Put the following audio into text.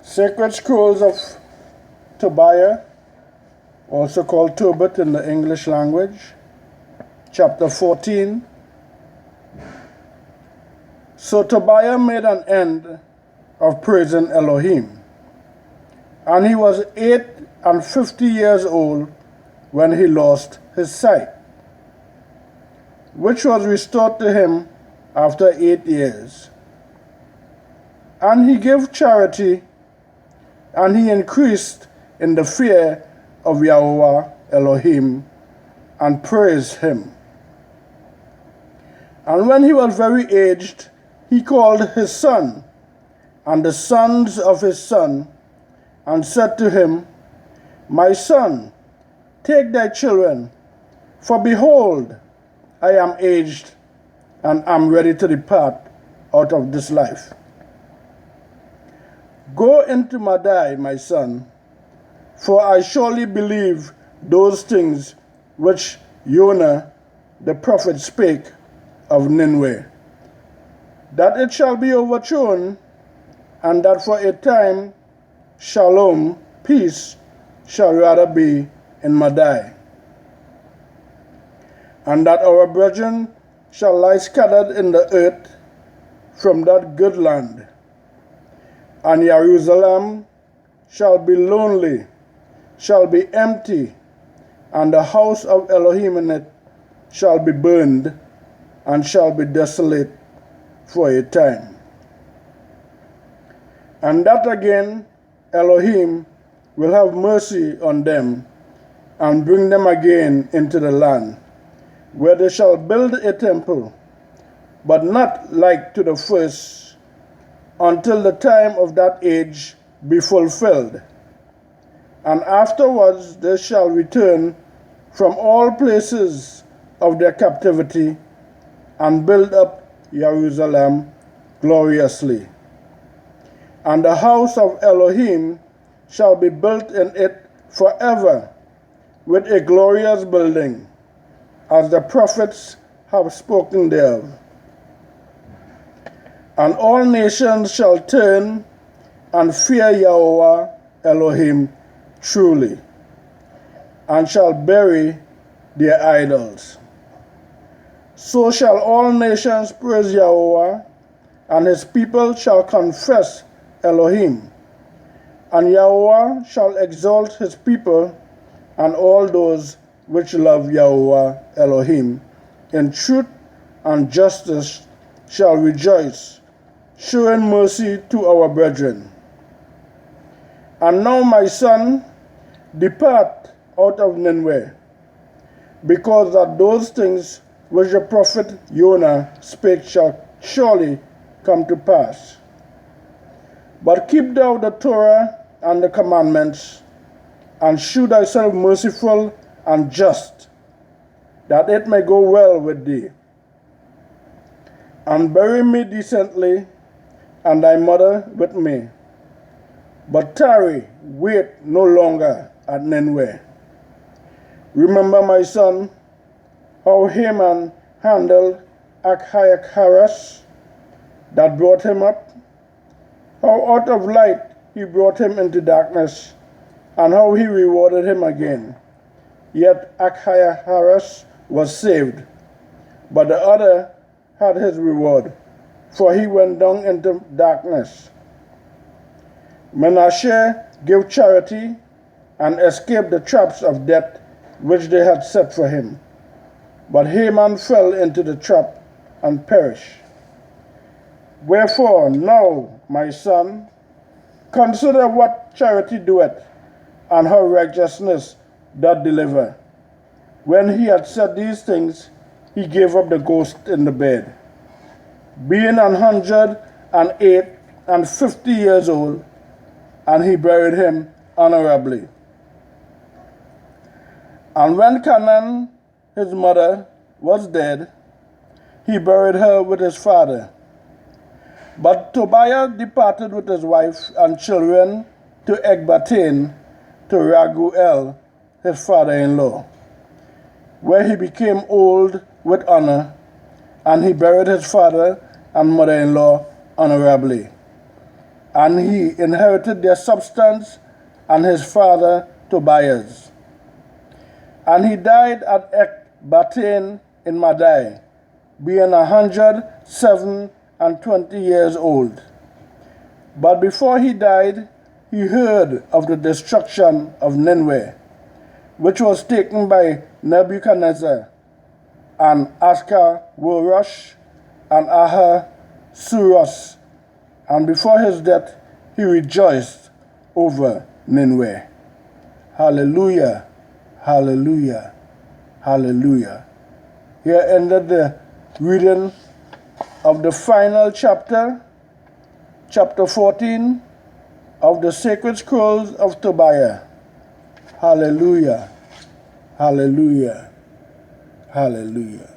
Sacred Scrolls of Tobi'YAH, also called Tobit in the English language, chapter 14. So Tobi'YAH made an end of praising Elohim, and he was 58 years old when he lost his sight, which was restored to him after 8 years. And he gave charity, and he increased in the fear of Yahweh Elohim, and praised him. And when he was very aged, he called his son, and the sons of his son, and said to him, My son, take thy children, for behold, I am aged, and am ready to depart out of this life. Go into Madai, my son, for I surely believe those things which Yonah the prophet spake of Ninweh, that it shall be overthrown, and that for a time shalom, peace, shall rather be in Madai, and that our brethren shall lie scattered in the earth from that good land, and Jerusalem shall be lonely, shall be empty, and the house of Elohim in it shall be burned, and shall be desolate for a time. And that again Elohim will have mercy on them, and bring them again into the land, where they shall build a temple, but not like to the first, until the time of that age be fulfilled. And afterwards they shall return from all places of their captivity, and build up Jerusalem gloriously. And the house of Elohim shall be built in it forever, with a glorious building, as the prophets have spoken thereof. And all nations shall turn and fear Yahweh Elohim truly, and shall bury their idols. So shall all nations praise Yahweh, and his people shall confess Elohim. And Yahweh shall exalt his people, and all those which love Yahweh Elohim in truth and justice shall rejoice, showing mercy to our brethren. And now, my son, depart out of Ninweh, because that those things which the prophet Yonah spake shall surely come to pass. But keep thou the Torah and the commandments, and shew thyself merciful and just, that it may go well with thee. And bury me decently, and thy mother with me. But tarry, wait no longer at Ninweh. Remember, my son, how Haman handled Ahasuerus that brought him up, how out of light he brought him into darkness, and how he rewarded him again. Yet Ahasuerus was saved, but the other had his reward, for he went down into darkness. Manasseh gave charity, and escaped the traps of death which they had set for him. But Haman fell into the trap and perished. Wherefore now, my son, consider what charity doeth, and how righteousness doth deliver. When he had said these things, he gave up the ghost in the bed. Being 150 years old, and he buried him honorably. And when Canaan, his mother, was dead, he buried her with his father. But Tobi'YAH departed with his wife and children to Ecbatane, to Ragu'EL, his father-in-law, where he became old with honor, and he buried his father and mother-in-law honorably. and he inherited their substance and his father Tobi'AH's. And he died at Ecbatane in Madai, being 127 years old. But before he died, he heard of the destruction of Ninweh, which was taken by Nebuchadnezzar and Ashkawerosh and Ahasuerus, and before his death he rejoiced over Ninweh. Hallelujah, hallelujah, hallelujah. Here ended the reading of the final chapter, chapter 14 of the Sacred Scrolls of Tobi'AH. Hallelujah, hallelujah, hallelujah.